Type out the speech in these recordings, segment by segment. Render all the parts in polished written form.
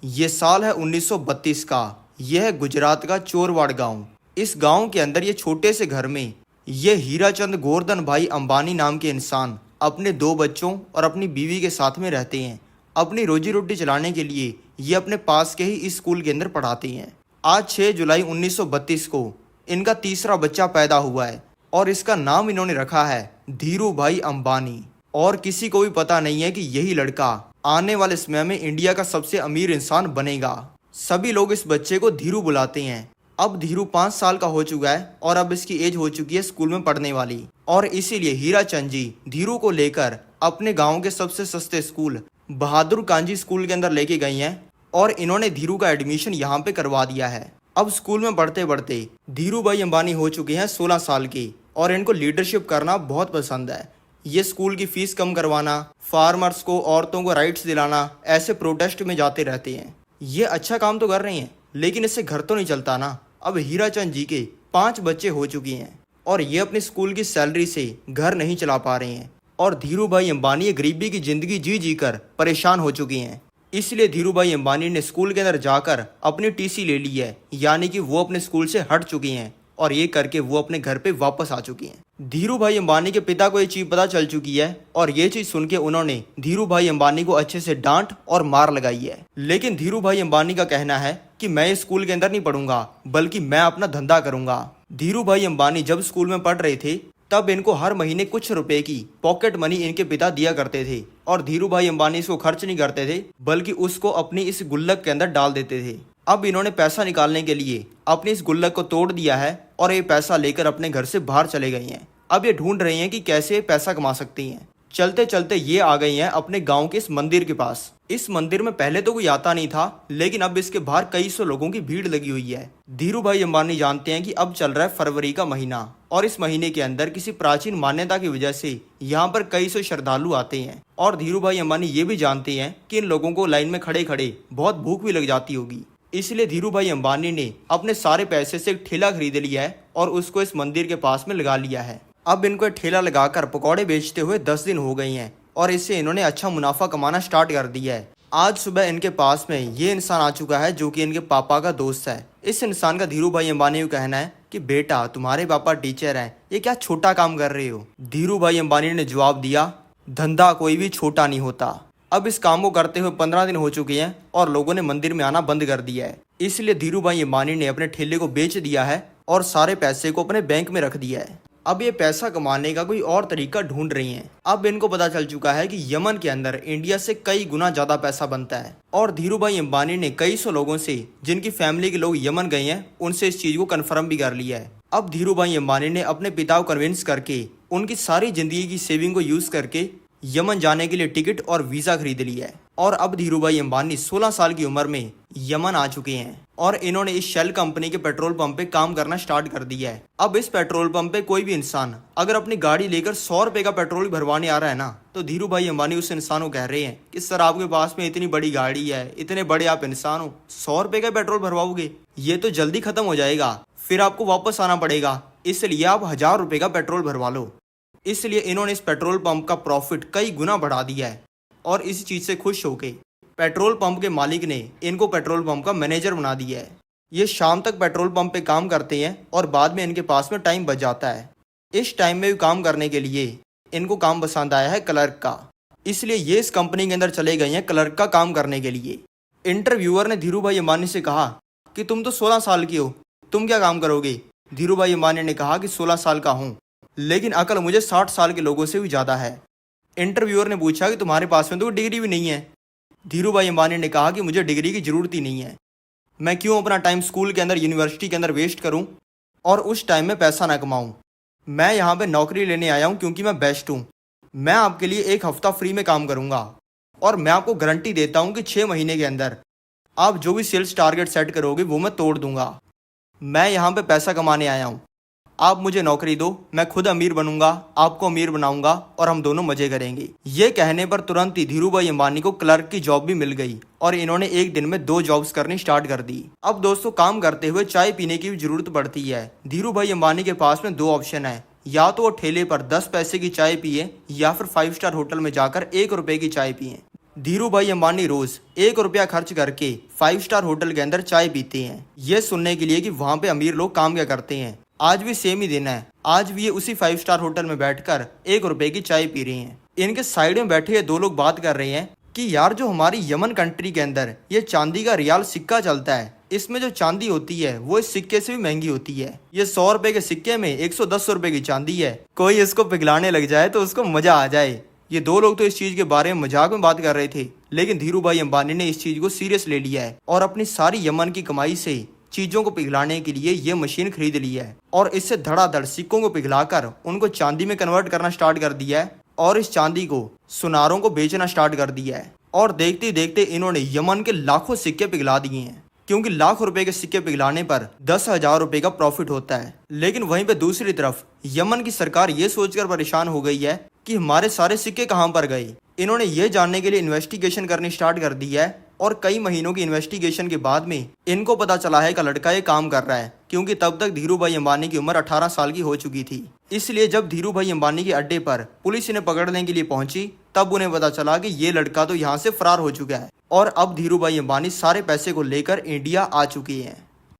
ये साल है 1932 का। यह है गुजरात का चोरवाड़ गांव। इस गांव के अंदर ये छोटे से घर में ये हीराचंद गोवर्धन भाई अंबानी नाम के इंसान अपने दो बच्चों और अपनी बीवी के साथ में रहते हैं। अपनी रोजी रोटी चलाने के लिए ये अपने पास के ही इस स्कूल के अंदर पढ़ाते हैं। आज 6 जुलाई 1932 को इनका तीसरा बच्चा पैदा हुआ है और इसका नाम इन्होंने रखा है धीरू भाई अंबानी। और किसी को भी पता नहीं है कि यही लड़का आने वाले समय में इंडिया का सबसे अमीर इंसान बनेगा। सभी लोग इस बच्चे को धीरू बुलाते हैं। अब धीरू 5 साल का हो चुका है और अब इसकी एज हो चुकी है स्कूल में पढ़ने वाली, और इसीलिए हीराचंद जी धीरू को लेकर अपने गांव के सबसे सस्ते स्कूल बहादुर कांजी स्कूल के अंदर लेके गई हैं और इन्होंने धीरू का एडमिशन यहाँ पे करवा दिया है। अब स्कूल में पढ़ते पढ़ते धीरू भाई अंबानी हो चुके हैं 16 साल के और इनको लीडरशिप करना बहुत पसंद है। ये स्कूल की फीस कम करवाना, फार्मर्स को, औरतों को राइट्स दिलाना, ऐसे प्रोटेस्ट में जाते रहते हैं। ये अच्छा काम तो कर रही हैं, लेकिन इससे घर तो नहीं चलता ना। अब हीराचंद जी के 5 बच्चे हो चुके हैं और ये अपनी स्कूल की सैलरी से घर नहीं चला पा रहे हैं और धीरू भाई अंबानी ये गरीबी की जिंदगी जी जी कर परेशान हो चुके हैं। इसलिए धीरू भाई अंबानी ने स्कूल के अंदर जाकर अपनी टीसी ले ली है, यानी कि वो अपने स्कूल से हट चुकी हैं और ये करके वो अपने घर पे वापस आ चुकी हैं। धीरू भाई अंबानी के पिता को ये चीज पता चल चुकी है और ये चीज सुन के उन्होंने धीरू भाई अंबानी को अच्छे से डांट और मार लगाई है। लेकिन धीरू भाई अंबानी का कहना है कि मैं स्कूल के अंदर नहीं पढ़ूंगा, बल्कि मैं अपना धंधा करूंगा। धीरू भाई अंबानी जब स्कूल में पढ़ रहे थे तब इनको हर महीने कुछ रुपए की पॉकेट मनी इनके पिता दिया करते थे और धीरू भाई अंबानी इसको खर्च नहीं करते थे, बल्कि उसको अपनी इस गुल्लक के अंदर डाल देते थे। अब इन्होंने पैसा निकालने के लिए अपनी इस गुल्लक को तोड़ दिया है और ये पैसा लेकर अपने घर से बाहर चले गई हैं। अब ये ढूंढ रही हैं कि कैसे पैसा कमा सकती हैं। चलते चलते ये आ गई हैं अपने गांव के इस मंदिर के पास। इस मंदिर में पहले तो कोई आता नहीं था, लेकिन अब इसके बाहर कई सौ लोगों की भीड़ लगी हुई है। धीरू भाई अंबानी जानते हैं कि अब चल रहा है फरवरी का महीना और इस महीने के अंदर किसी प्राचीन मान्यता की वजह से यहाँ पर कई सौ श्रद्धालु आते हैं। और धीरू भाई अंबानी ये भी जानते हैं कि इन लोगों को लाइन में खड़े खड़े बहुत भूख भी लग जाती होगी। इसलिए धीरू भाई अंबानी ने अपने सारे पैसे से एक ठेला खरीद लिया है और उसको इस मंदिर के पास में लगा लिया है। अब इनको ठेला लगाकर पकौड़े बेचते हुए 10 दिन हो गई हैं और इससे इन्होंने अच्छा मुनाफा कमाना स्टार्ट कर दिया है। आज सुबह इनके पास में ये इंसान आ चुका है जो कि इनके पापा का दोस्त है। इस इंसान का धीरू भाई अंबानी को कहना है कि बेटा, तुम्हारे पापा टीचर हैं, ये क्या छोटा काम कर रहे हो। धीरू भाई अंबानी ने जवाब दिया, धंधा कोई भी छोटा नहीं होता। अब इस काम को करते हुए 15 दिन हो चुके हैं और लोगों ने मंदिर में आना बंद कर दिया है। इसलिए धीरू भाई अंबानी ने अपने ठेले को बेच दिया है और सारे पैसे को अपने बैंक में रख दिया है। अब ये पैसा कमाने का कोई और तरीका ढूंढ रही हैं। अब इनको पता चल चुका है कि यमन के अंदर इंडिया से कई गुना ज्यादा पैसा बनता है और धीरू भाई अंबानी ने कई सौ लोगों से, जिनकी फैमिली के लोग यमन गए हैं, उनसे इस चीज को कंफर्म भी कर लिया है। अब धीरू भाई अंबानी ने अपने पिता को कन्विंस करके उनकी सारी जिंदगी की सेविंग को यूज करके यमन जाने के लिए टिकट और वीजा खरीद लिया है और अब धीरू भाई अंबानी 16 साल की उम्र में यमन आ चुके हैं और इन्होंने इस शेल कंपनी के पेट्रोल पंप पे काम करना स्टार्ट कर दिया है। अब इस पेट्रोल पंप पे कोई भी इंसान अगर अपनी गाड़ी लेकर 100 रुपए का पेट्रोल भरवाने आ रहा है ना, तो धीरू भाई अंबानी उस इंसान को कह रहे हैं कि सर, आपके पास में इतनी बड़ी गाड़ी है, इतने बड़े आप इंसान हो, 100 रुपए का पेट्रोल भरवाओगे, ये तो जल्दी खत्म हो जाएगा, फिर आपको वापस आना पड़ेगा, इसलिए आप 1000 रुपए का पेट्रोल भरवा लो। इसलिए इन्होंने इस पेट्रोल पंप का प्रॉफिट कई गुना बढ़ा दिया है और इस चीज से खुश होके पेट्रोल पंप के मालिक ने इनको पेट्रोल पंप का मैनेजर बना दिया है। ये शाम तक पेट्रोल पंप पे काम करते हैं और बाद में इनके पास में टाइम बच जाता है। इस टाइम में भी काम करने के लिए इनको काम पसंद आया है क्लर्क का, इसलिए ये इस कंपनी के अंदर चले गए हैं क्लर्क का काम करने के लिए। इंटरव्यूअर ने धीरू भाई अंबानी से कहा कि तुम तो 16 साल की हो, तुम क्या काम करोगे। धीरू भाई अंबानी ने कहा कि 16 साल का हूँ, लेकिन अकल मुझे 60 साल के लोगों से भी ज़्यादा है। इंटरव्यूअर ने पूछा कि तुम्हारे पास में तो डिग्री भी नहीं है। धीरू भाई अंबानी ने कहा कि मुझे डिग्री की ज़रूरत ही नहीं है, मैं क्यों अपना टाइम स्कूल के अंदर, यूनिवर्सिटी के अंदर वेस्ट करूं और उस टाइम में पैसा ना कमाऊं। मैं यहाँ पे नौकरी लेने आया हूँ क्योंकि मैं बेस्ट हूँ। मैं आपके लिए 1 हफ्ता फ्री में काम करूँगा और मैं आपको गारंटी देता हूँ कि 6 महीने के अंदर आप जो भी सेल्स टारगेट सेट करोगे वो मैं तोड़ दूंगा। मैं यहाँ पे पैसा कमाने आया हूँ, आप मुझे नौकरी दो, मैं खुद अमीर बनूंगा, आपको अमीर बनाऊंगा और हम दोनों मजे करेंगे। ये कहने पर तुरंत ही धीरू भाई अंबानी को क्लर्क की जॉब भी मिल गई और इन्होंने एक दिन में 2 जॉब्स करनी स्टार्ट कर दी। अब दोस्तों, काम करते हुए चाय पीने की भी जरूरत पड़ती है। धीरू भाई अंबानी के पास में 2 ऑप्शन है, या तो वो ठेले पर 10 पैसे की चाय पिए या फिर 5 स्टार होटल में जाकर 1 रुपए की चाय पिए। धीरू भाई अंबानी रोज 1 रुपया खर्च करके 5 स्टार होटल के अंदर चाय पीते हैं, ये सुनने के लिए कि वहाँ पे अमीर लोग काम क्या करते हैं। आज भी सेम ही दिन है, आज भी ये उसी 5 स्टार होटल में बैठकर 1 रुपए की चाय पी रहे हैं। इनके साइड में बैठे ये दो लोग बात कर रहे हैं कि यार जो हमारी यमन कंट्री के अंदर ये चांदी का रियाल सिक्का चलता है, इसमें जो चांदी होती है वो इस सिक्के से भी महंगी होती है। ये 100 रुपए के सिक्के में 110 रुपए की चांदी है। कोई इसको पिघलाने लग जाए तो उसको मजा आ जाए। ये दो लोग तो इस चीज के बारे में मजाक में बात कर रहे थे, लेकिन धीरू भाई अंबानी ने इस चीज को सीरियस ले लिया है और अपनी सारी यमन की कमाई से चीजों को पिघलाने के लिए ये मशीन खरीद ली है और इससे धड़ाधड़ सिक्कों को पिघलाकर उनको चांदी में कन्वर्ट करना स्टार्ट कर दिया है और इस चांदी को सुनारों को बेचना स्टार्ट कर दिया है। और देखते देखते इन्होंने यमन के लाखों सिक्के पिघला दिए हैं, क्योंकि लाख रुपए के सिक्के पिघलाने पर 10,000 रुपए का प्रॉफिट होता है। लेकिन वहीं पे दूसरी तरफ यमन की सरकार ये सोचकर परेशान हो गई है कि हमारे सारे सिक्के कहां पर गए। इन्होंने ये जानने के लिए इन्वेस्टिगेशन करनी स्टार्ट कर दी है और कई महीनों की इन्वेस्टिगेशन के बाद में इनको पता चला है कि लड़का ये काम कर रहा है, क्योंकि तब तक धीरू भाई अंबानी की उम्र 18 साल की हो चुकी थी। इसलिए जब धीरू भाई अंबानी के अड्डे पर पुलिस इन्हें पकड़ने के लिए पहुंची, तब उन्हें पता चला कि ये लड़का तो यहाँ से फरार हो चुका है और अब धीरू भाई अंबानी सारे पैसे को लेकर इंडिया आ चुके हैं।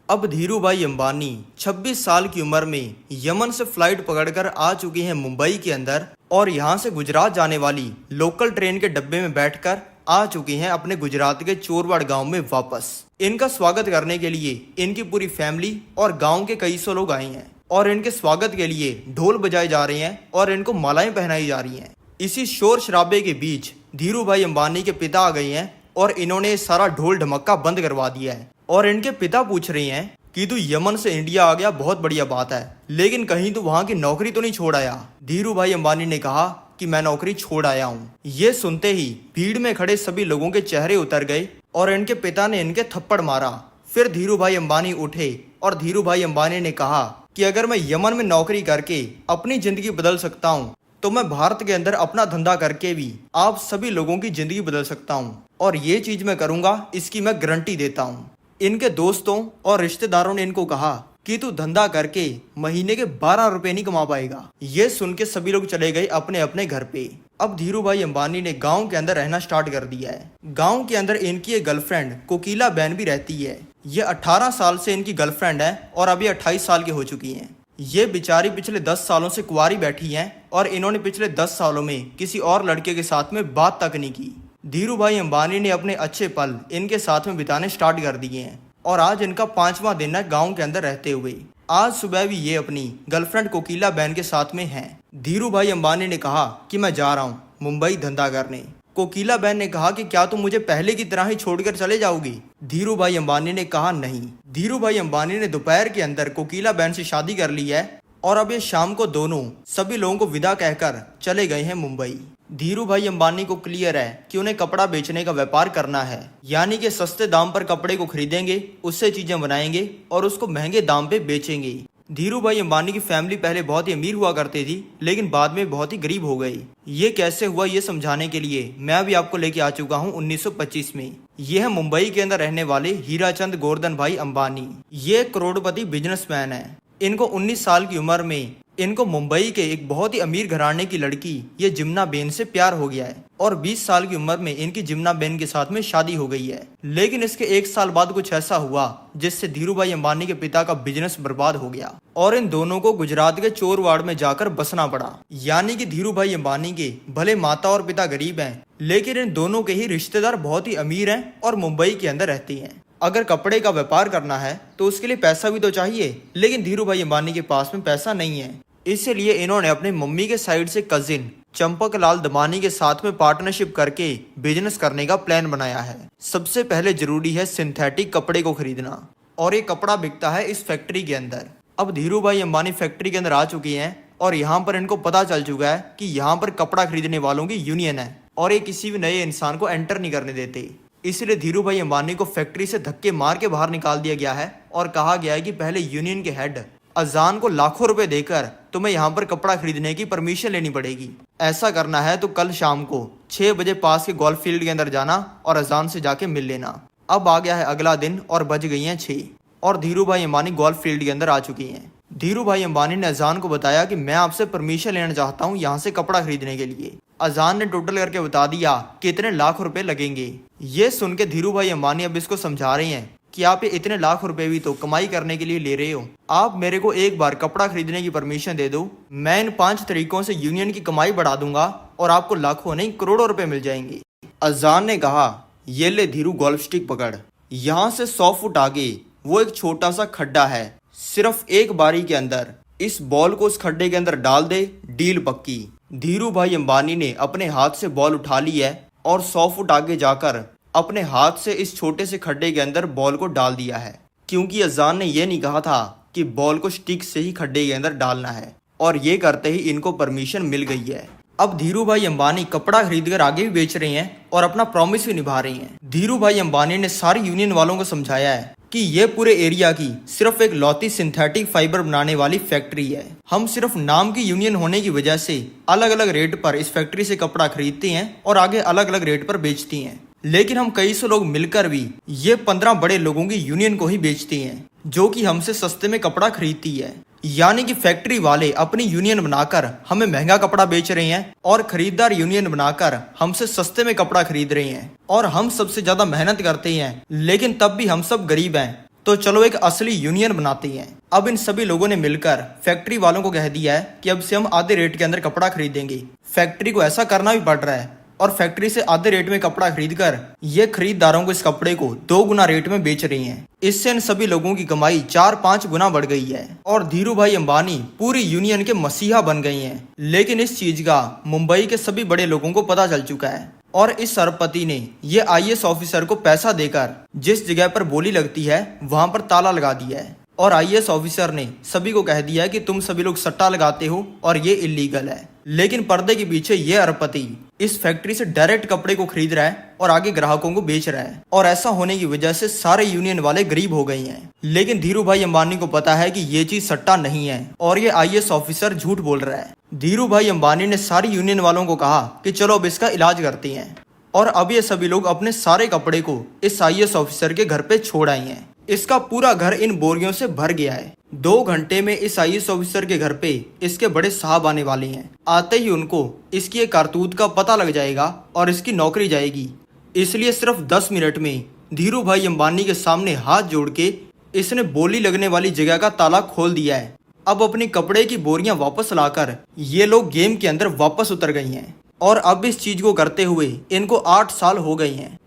अब धीरू भाई अंबानी 26 साल की उम्र में यमन से फ्लाइट पकड़कर आ चुके हैं मुंबई के अंदर और यहाँ से गुजरात जाने वाली लोकल ट्रेन के डब्बे में बैठकर आ चुके हैं अपने गुजरात के चोरवाड़ गांव में वापस। इनका स्वागत करने के लिए इनकी पूरी फैमिली और गांव के कई सौ लोग आए हैं और इनके स्वागत के लिए ढोल बजाए जा रहे हैं और इनको मालाएं पहनाई जा रही हैं। इसी शोर शराबे के बीच धीरू भाई अंबानी के पिता आ गए हैं और इन्होंने सारा ढोल ढमक्का बंद करवा दिया है। और इनके पिता पूछ रहे हैं कि तू यमन से इंडिया आ गया, बहुत बढ़िया बात है, लेकिन कहीं तू वहां की नौकरी तो नहीं छोड़ आया। धीरू भाई अंबानी ने कहा कि मैं नौकरी छोड़ आया हूँ। ये सुनते ही भीड़ में खड़े सभी लोगों के चेहरे उतर गए और इनके पिता ने इनके थप्पड़ मारा। फिर धीरू भाई अंबानी उठे और धीरू भाई अंबानी ने कहा कि अगर मैं यमन में नौकरी करके अपनी जिंदगी बदल सकता हूँ तो मैं भारत के अंदर अपना धंधा करके भी आप सभी लोगों की जिंदगी बदल सकता हूँ और ये चीज मैं करूंगा, इसकी मैं गारंटी देता हूँ। इनके दोस्तों और रिश्तेदारों ने इनको कहा कि तू धंधा करके महीने के 12 रुपए नहीं कमा पाएगा। ये सुन के सभी लोग चले गए अपने अपने घर पे। अब धीरू भाई अंबानी ने गांव के अंदर रहना स्टार्ट कर दिया है। गांव के अंदर इनकी एक गर्लफ्रेंड कोकिला बहन भी रहती है। ये 18 साल से इनकी गर्लफ्रेंड है और अभी 28 साल की हो चुकी हैं। ये बेचारी पिछले 10 सालों से कुंवारी बैठी हैं और इन्होंने पिछले 10 सालों में किसी और लड़के के साथ में बात तक नहीं की। धीरू भाई अंबानी ने अपने अच्छे पल इनके साथ में बिताने स्टार्ट कर दिए हैं और आज इनका 5वां दिन है गांव के अंदर रहते हुए। आज सुबह भी ये अपनी गर्लफ्रेंड कोकिला बहन के साथ में हैं। धीरू भाई अंबानी ने कहा कि मैं जा रहा हूँ मुंबई धंधा करने। कोकिला बहन ने कहा कि क्या तुम मुझे पहले की तरह ही छोड़कर चले जाओगी। धीरू भाई अंबानी ने कहा नहीं। धीरू भाई अंबानी ने दोपहर के अंदर कोकिला बहन से शादी कर ली है और अब ये शाम को दोनों सभी लोगों को विदा कहकर चले गए हैं मुंबई। धीरू भाई अंबानी को क्लियर है कि उन्हें कपड़ा बेचने का व्यापार करना है, यानी कि सस्ते दाम पर कपड़े को खरीदेंगे, उससे चीजें बनाएंगे और उसको महंगे दाम पे बेचेंगे। धीरू भाई अंबानी की फैमिली पहले बहुत ही अमीर हुआ करती थी, लेकिन बाद में बहुत ही गरीब हो गई। ये कैसे हुआ ये समझाने के लिए मैं भी आपको लेके आ चुका हूँ 1925 में। ये है मुंबई के अंदर रहने वाले हीराचंद गोवर्धन भाई अंबानी। ये करोड़पति बिजनेसमैन है। इनको 19 साल की उम्र में इनको मुंबई के एक बहुत ही अमीर घराने की लड़की ये जिम्ना बेन से प्यार हो गया है और 20 साल की उम्र में इनकी जिम्ना बेन के साथ में शादी हो गई है। लेकिन इसके 1 साल बाद कुछ ऐसा हुआ जिससे धीरू भाई अंबानी के पिता का बिजनेस बर्बाद हो गया और इन दोनों को गुजरात के चोरवाड़ में जाकर बसना पड़ा। यानी कि धीरू भाई अंबानी के भले माता और पिता गरीब हैं, लेकिन इन दोनों के ही रिश्तेदार बहुत ही अमीर हैं और मुंबई के अंदर रहते हैं। अगर कपड़े का व्यापार करना है तो उसके लिए पैसा भी तो चाहिए, लेकिन धीरू भाई अंबानी के पास में पैसा नहीं है। इसलिए इन्होंने अपनी मम्मी के साइड से कजिन चंपक लाल दमानी के साथ में पार्टनरशिप करके बिजनेस करने का प्लान बनाया है। सबसे पहले जरूरी है सिंथेटिक कपड़े को खरीदना और ये कपड़ा बिकता है इस फैक्ट्री के अंदर। अब धीरू भाई अंबानी फैक्ट्री के अंदर आ चुके हैं और यहाँ पर इनको पता चल चुका है कि यहाँ पर कपड़ा खरीदने वालों की यूनियन है और ये किसी भी नए इंसान को एंटर नहीं करने देते। इसलिए धीरू भाई अंबानी को फैक्ट्री से धक्के मार के बाहर निकाल दिया गया है और कहा गया है कि पहले यूनियन के हेड अजान को लाखों रुपए देकर तुम्हें यहाँ पर कपड़ा खरीदने की परमिशन लेनी पड़ेगी। ऐसा करना है तो कल शाम को 6 बजे पास के गोल्फ फील्ड के अंदर जाना और अजान से जाके मिल लेना। अब आ गया है अगला दिन और बज गई हैं 6 और धीरू भाई अंबानी गोल्फ फील्ड के अंदर आ चुकी हैं। धीरू भाई अंबानी ने अजान को बताया कि मैं आपसे परमिशन लेना चाहता हूँ यहाँ से कपड़ा खरीदने के लिए। अजान ने टोटल करके बता दिया कि इतने लाख रुपए लगेंगे। ये सुन के धीरू भाई अंबानी अब इसको समझा रहे हैं कि आप ये इतने लाख रुपए भी तो कमाई करने के लिए ले रहे हो। आप मेरे को एक बार कपड़ा खरीदने की परमिशन दे दो, मैं इन 5 तरीकों से यूनियन की कमाई बढ़ा दूंगा और आपको लाखों नहीं करोड़ों रुपए मिल जाएंगे। अजान ने कहा, ये ले धीरू गोल्फ स्टिक पकड़। यहाँ से 100 फुट आगे वो एक छोटा सा खड्डा है। सिर्फ एक बारी के अंदर इस बॉल को उस खड्डे के अंदर डाल दे, डील पक्की। धीरू भाई अंबानी ने अपने हाथ से बॉल उठा ली है और 100 फुट आगे जाकर अपने हाथ से इस छोटे से खड्डे के अंदर बॉल को डाल दिया है, क्योंकि अजान ने यह नहीं कहा था कि बॉल को स्टिक से ही खड्डे के अंदर डालना है। और ये करते ही इनको परमिशन मिल गई है। अब धीरू भाई अंबानी कपड़ा खरीदकर आगे भी बेच रहे हैं और अपना प्रॉमिस भी निभा रहे हैं। धीरू भाई अंबानी ने सारी यूनियन वालों को समझाया है कि ये पूरे एरिया की सिर्फ एक लौती सिंथेटिक फाइबर बनाने वाली फैक्ट्री है। हम सिर्फ नाम की यूनियन होने की वजह से अलग अलग रेट पर इस फैक्ट्री से कपड़ा खरीदते हैं और आगे अलग अलग रेट पर बेचती हैं। लेकिन हम कई सौ लोग मिलकर भी ये 15 बड़े लोगों की यूनियन को ही बेचते हैं, जो कि हमसे सस्ते में कपड़ा खरीदती है। यानी कि फैक्ट्री वाले अपनी यूनियन बनाकर हमें महंगा कपड़ा बेच रहे हैं और खरीदार यूनियन बनाकर हमसे सस्ते में कपड़ा खरीद रहे हैं। और हम सबसे ज्यादा मेहनत करते हैं, लेकिन तब भी हम सब गरीब हैं। तो चलो एक असली यूनियन बनाते हैं। अब इन सभी लोगों ने मिलकर फैक्ट्री वालों को कह दिया है कि अब से हम आधे रेट के अंदर कपड़ा खरीदेंगे। फैक्ट्री को ऐसा करना भी पड़ रहा है और फैक्ट्री से आधे रेट में कपड़ा खरीदकर ये खरीदारों को इस कपड़े को 2 गुना रेट में बेच रही हैं। इससे इन सभी लोगों की कमाई 4-5 गुना बढ़ गई है और धीरू भाई अंबानी पूरी यूनियन के मसीहा बन गए हैं। लेकिन इस चीज का मुंबई के सभी बड़े लोगों को पता चल चुका है और इस अरबपति ने ये IAS ऑफिसर को पैसा देकर जिस जगह पर बोली लगती है वहां पर ताला लगा दिया है। और IAS ऑफिसर ने सभी को कह दिया है कि तुम सभी लोग सट्टा लगाते हो और ये इलीगल है। लेकिन पर्दे के पीछे ये अरबपति इस फैक्ट्री से डायरेक्ट कपड़े को खरीद रहा है और आगे ग्राहकों को बेच रहा है। और ऐसा होने की वजह से सारे यूनियन वाले गरीब हो गए हैं। लेकिन धीरू भाई अंबानी को पता है कि ये चीज सट्टा नहीं है और ये IAS ऑफिसर झूठ बोल रहा है। धीरू भाई अंबानी ने सारी यूनियन वालों को कहा कि चलो अब इसका इलाज करते हैं। और अब ये सभी लोग अपने सारे कपड़े को इस IAS ऑफिसर के घर पे छोड़ आए हैं। इसका पूरा घर इन बोरियों से भर गया है। 2 घंटे में इस IAS ऑफिसर के घर पे इसके बड़े साहब आने वाले हैं। आते ही उनको इसकी एक कारतूत का पता लग जाएगा और इसकी नौकरी जाएगी। इसलिए सिर्फ 10 मिनट में धीरू भाई अंबानी के सामने हाथ जोड़ के इसने बोली लगने वाली जगह का ताला खोल दिया है। अब अपनी कपड़े की बोरियां वापस लाकर ये लोग गेम के अंदर वापस उतर गई हैं और अब इस चीज को करते हुए इनको 8 साल हो गए हैं।